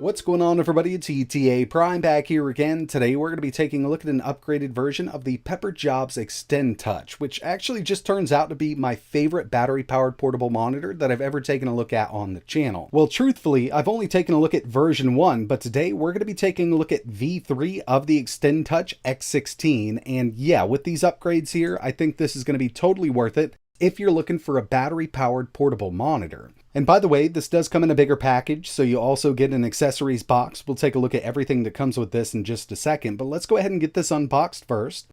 What's going on, everybody? It's ETAPRIME back here again. Today we're going to be taking a look at an upgraded version of the Pepperjobs Xtend Touch, which actually just turns out to be my favorite battery-powered portable monitor that I've ever taken a look at on the channel. Well, truthfully, I've only taken a look at version 1, but today we're going to be taking a look at V3 of the Xtend Touch X16, and yeah, with these upgrades here, I think this is going to be totally worth it if you're looking for a battery-powered portable monitor. And by the way, this does come in a bigger package, so you also get an accessories box. We'll take a look at everything that comes with this in just a second, but let's go ahead and get this unboxed first.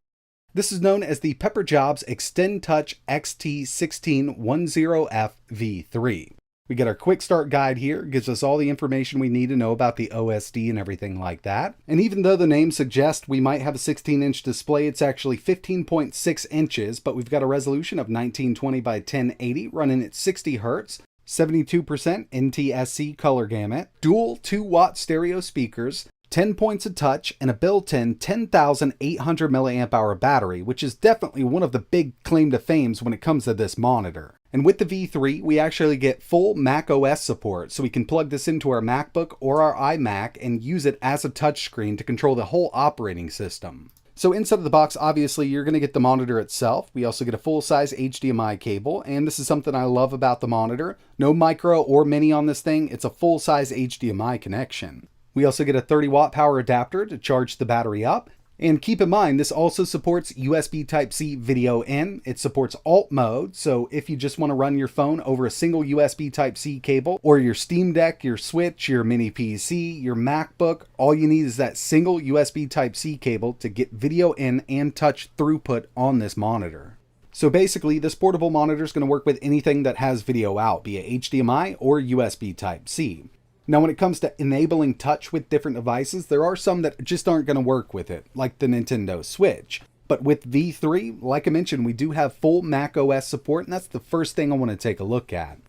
This is known as the Pepperjobs Xtend Touch XT1610F V3. We get our quick start guide here, gives us all the information we need to know about the OSD and everything like that. And even though the name suggests we might have a 16-inch display, it's actually 15.6 inches, but we've got a resolution of 1920 by 1080 running at 60 Hz. 72% NTSC color gamut, dual 2-watt stereo speakers, 10 points of touch, and a built-in 10,800 mAh battery, which is definitely one of the big claim to fames when it comes to this monitor. And with the V3, we actually get full Mac OS support, so we can plug this into our MacBook or our iMac and use it as a touchscreen to control the whole operating system. So inside of the box, obviously, you're going to get the monitor itself. We also get a full-size HDMI cable, and this is something I love about the monitor. No micro or mini on this thing. It's a full-size HDMI connection. We also get a 30-watt power adapter to charge the battery up. And keep in mind, this also supports USB Type-C video in. It supports alt mode, so if you just want to run your phone over a single USB Type-C cable, or your Steam Deck, your Switch, your mini PC, your MacBook, all you need is that single USB Type-C cable to get video in and touch throughput on this monitor. So basically, this portable monitor is going to work with anything that has video out, be it HDMI or USB Type-C. Now, when it comes to enabling touch with different devices, there are some that just aren't going to work with it, like the Nintendo Switch. But with V3, like I mentioned, we do have full Mac OS support, and that's the first thing I want to take a look at.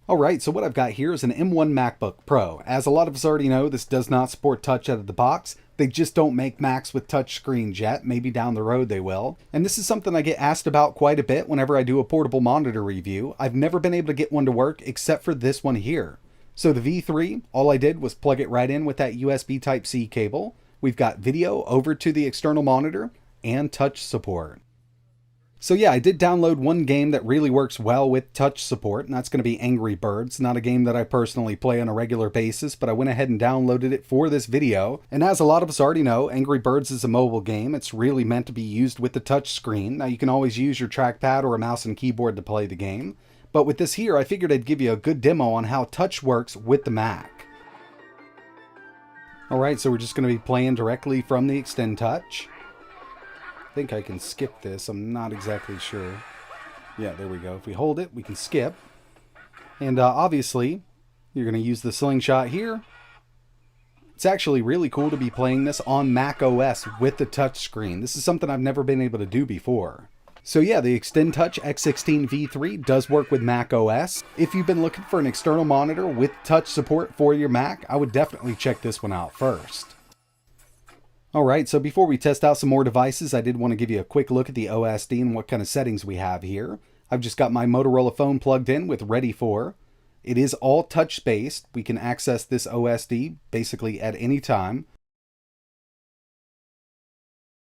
Alright, so what I've got here is an M1 MacBook Pro. As a lot of us already know, this does not support touch out of the box. They just don't make Macs with touch screens yet. Maybe down the road they will. And this is something I get asked about quite a bit whenever I do a portable monitor review. I've never been able to get one to work except for this one here. So the V3, all I did was plug it right in with that USB Type-C cable. We've got video over to the external monitor and touch support. So yeah, I did download one game that really works well with touch support, and that's going to be Angry Birds. Not a game that I personally play on a regular basis, but I went ahead and downloaded it for this video. And as a lot of us already know, Angry Birds is a mobile game. It's really meant to be used with the touch screen. Now you can always use your trackpad or a mouse and keyboard to play the game. But with this here, I figured I'd give you a good demo on how touch works with the Mac. Alright, so we're just going to be playing directly from the Xtend Touch. I think I can skip this, I'm not exactly sure. Yeah, there we go. If we hold it, we can skip. And obviously, you're going to use the slingshot here. It's actually really cool to be playing this on Mac OS with the touch screen. This is something I've never been able to do before. So yeah, the Xtend Touch X16 V3 does work with Mac OS. If you've been looking for an external monitor with touch support for your Mac, I would definitely check this one out first. Alright, so before we test out some more devices, I did want to give you a quick look at the OSD and what kind of settings we have here. I've just got my Motorola phone plugged in with Ready for. It is all touch-based. We can access this OSD basically at any time.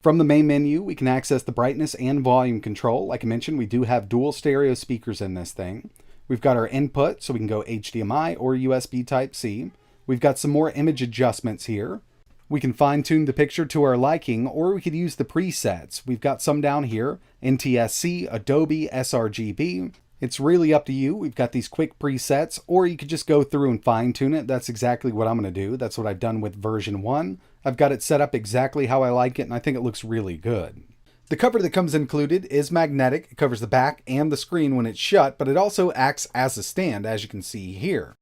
From the main menu, we can access the brightness and volume control. Like I mentioned, we do have dual stereo speakers in this thing. We've got our input, so we can go HDMI or USB Type-C. We've got some more image adjustments here. We can fine-tune the picture to our liking, or we could use the presets. We've got some down here, NTSC, Adobe, sRGB. It's really up to you. We've got these quick presets, or you could just go through and fine-tune it. That's exactly what I'm going to do. That's what I've done with version 1. I've got it set up exactly how I like it, and I think it looks really good. The cover that comes included is magnetic. It covers the back and the screen when it's shut, but it also acts as a stand, as you can see here.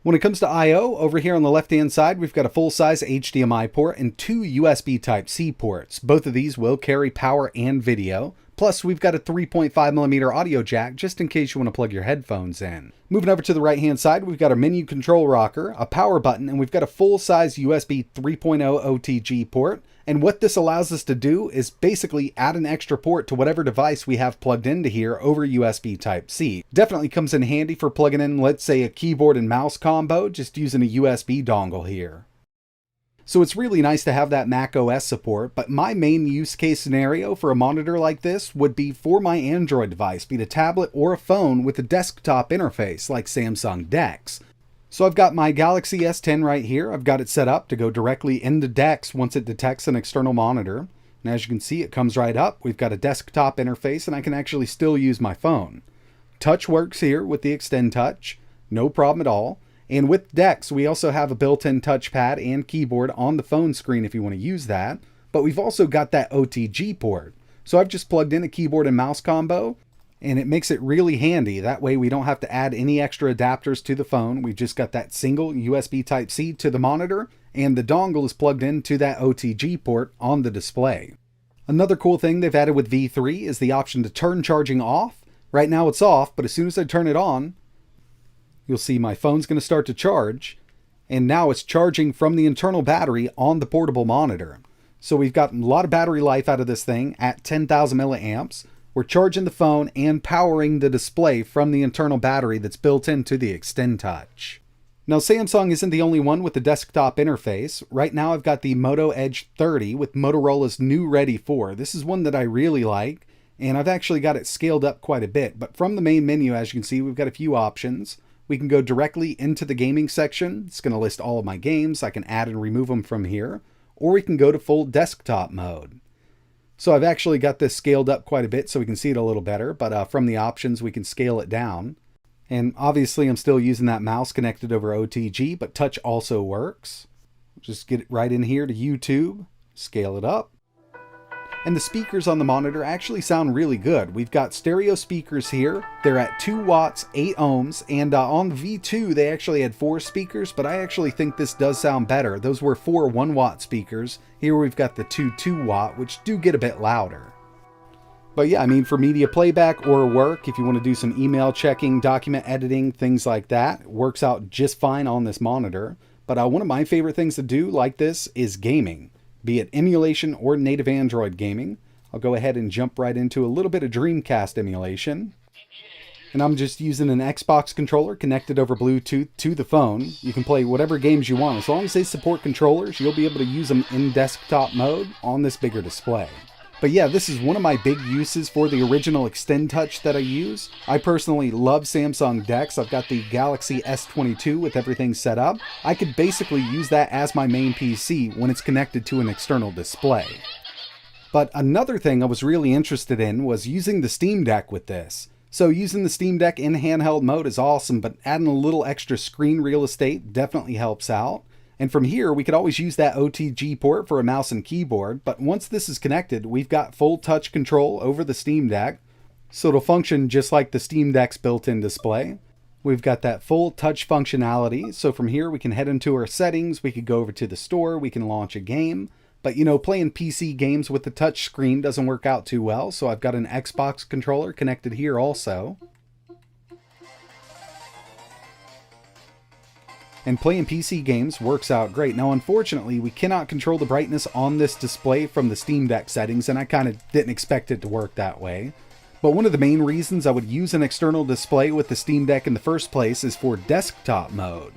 When it comes to I/O, over here on the left-hand side, we've got a full-size HDMI port and two USB Type-C ports. Both of these will carry power and video. Plus, we've got a 3.5mm audio jack just in case you want to plug your headphones in. Moving over to the right-hand side, we've got our menu control rocker, a power button, and we've got a full-size USB 3.0 OTG port. And what this allows us to do is basically add an extra port to whatever device we have plugged into here over USB Type-C. Definitely comes in handy for plugging in, let's say, a keyboard and mouse combo, just using a USB dongle here. So it's really nice to have that Mac OS support, but my main use case scenario for a monitor like this would be for my Android device, be it a tablet or a phone with a desktop interface like Samsung DeX. So I've got my Galaxy S10 right here. I've got it set up to go directly into DeX once it detects an external monitor. And as you can see, it comes right up. We've got a desktop interface and I can actually still use my phone. Touch works here with the Xtend Touch, no problem at all. And with DeX, we also have a built-in touchpad and keyboard on the phone screen if you want to use that. But we've also got that OTG port. So I've just plugged in a keyboard and mouse combo, and it makes it really handy. That way we don't have to add any extra adapters to the phone. We've just got that single USB Type-C to the monitor, and the dongle is plugged into that OTG port on the display. Another cool thing they've added with V3 is the option to turn charging off. Right now it's off, but as soon as I turn it on, you'll see my phone's going to start to charge, and now it's charging from the internal battery on the portable monitor. So we've got a lot of battery life out of this thing at 10,000 milliamps. We're charging the phone and powering the display from the internal battery that's built into the Xtend Touch. Now, Samsung isn't the only one with the desktop interface. Right now I've got the Moto Edge 30 with Motorola's new Ready 4. This is one that I really like, and I've actually got it scaled up quite a bit. But from the main menu, as you can see, we've got a few options. We can go directly into the gaming section. It's going to list all of my games. I can add and remove them from here. Or we can go to full desktop mode. So I've actually got this scaled up quite a bit so we can see it a little better, but from the options we can scale it down. And obviously I'm still using that mouse connected over OTG, but touch also works. Just get it right in here to YouTube, scale it up. And the speakers on the monitor actually sound really good. We've got stereo speakers here. They're at 2 watts, 8 ohms, and on the V2 they actually had 4 speakers, but I actually think this does sound better. Those were 4 1-watt speakers. Here we've got the 2 2-watt, which do get a bit louder. But yeah, I mean, for media playback or work, if you want to do some email checking, document editing, things like that, it works out just fine on this monitor. But one of my favorite things to do like this is gaming. Be it emulation or native Android gaming. I'll go ahead and jump right into a little bit of Dreamcast emulation. And I'm just using an Xbox controller connected over Bluetooth to the phone. You can play whatever games you want. As long as they support controllers, you'll be able to use them in desktop mode on this bigger display. But yeah, this is one of my big uses for the original Xtend Touch that I use. I personally love Samsung DeX. I've got the Galaxy S22 with everything set up. I could basically use that as my main PC when it's connected to an external display. But another thing I was really interested in was using the Steam Deck with this. So using the Steam Deck in handheld mode is awesome, but adding a little extra screen real estate definitely helps out. And from here, we could always use that OTG port for a mouse and keyboard, but once this is connected, we've got full touch control over the Steam Deck, so it'll function just like the Steam Deck's built-in display. We've got that full touch functionality, so from here we can head into our settings, we could go over to the store, we can launch a game, but you know, playing PC games with the touch screen doesn't work out too well, so I've got an Xbox controller connected here also. And playing PC games works out great. Now, unfortunately, we cannot control the brightness on this display from the Steam Deck settings, and I kind of didn't expect it to work that way. But one of the main reasons I would use an external display with the Steam Deck in the first place is for desktop mode.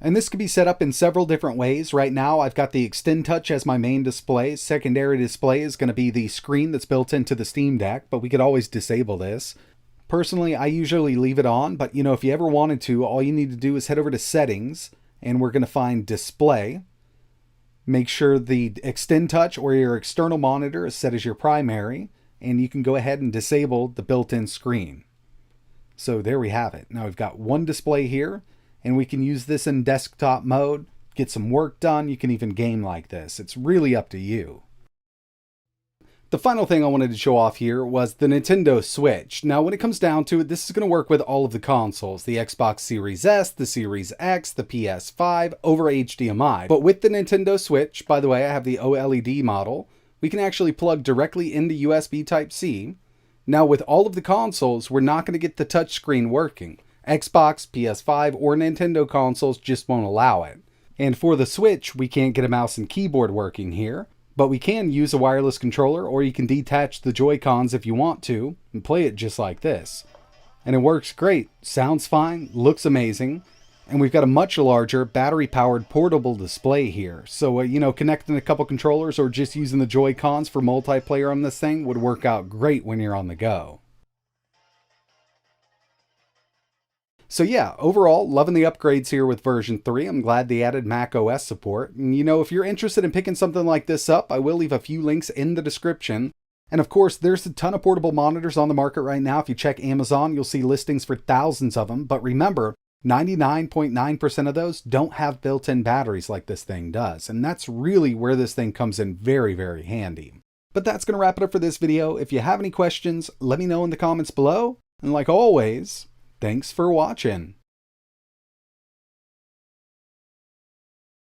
And this can be set up in several different ways. Right now, I've got the Xtend Touch as my main display. Secondary display is going to be the screen that's built into the Steam Deck, but we could always disable this. Personally, I usually leave it on, but you know, if you ever wanted to, all you need to do is head over to Settings, and we're going to find Display. Make sure the Xtend Touch or your external monitor is set as your primary, and you can go ahead and disable the built-in screen. So there we have it. Now we've got one display here, and we can use this in desktop mode, get some work done. You can even game like this. It's really up to you. The final thing I wanted to show off here was the Nintendo Switch. Now, when it comes down to it, this is going to work with all of the consoles, the Xbox Series S, the Series X, the PS5, over HDMI. But with the Nintendo Switch, by the way, I have the OLED model, we can actually plug directly into USB Type-C. Now with all of the consoles, we're not going to get the touchscreen working. Xbox, PS5, or Nintendo consoles just won't allow it. And for the Switch, we can't get a mouse and keyboard working here, but we can use a wireless controller, or you can detach the Joy-Cons if you want to, and play it just like this. And it works great, sounds fine, looks amazing, and we've got a much larger battery-powered portable display here. So, connecting a couple controllers or just using the Joy-Cons for multiplayer on this thing would work out great when you're on the go. So yeah, overall, loving the upgrades here with version 3. I'm glad they added Mac OS support. And if you're interested in picking something like this up, I will leave a few links in the description. And of course, there's a ton of portable monitors on the market right now. If you check Amazon, you'll see listings for thousands of them. But remember, 99.9% of those don't have built-in batteries like this thing does. And that's really where this thing comes in very, very handy. But that's going to wrap it up for this video. If you have any questions, let me know in the comments below. And like always, thanks for watching.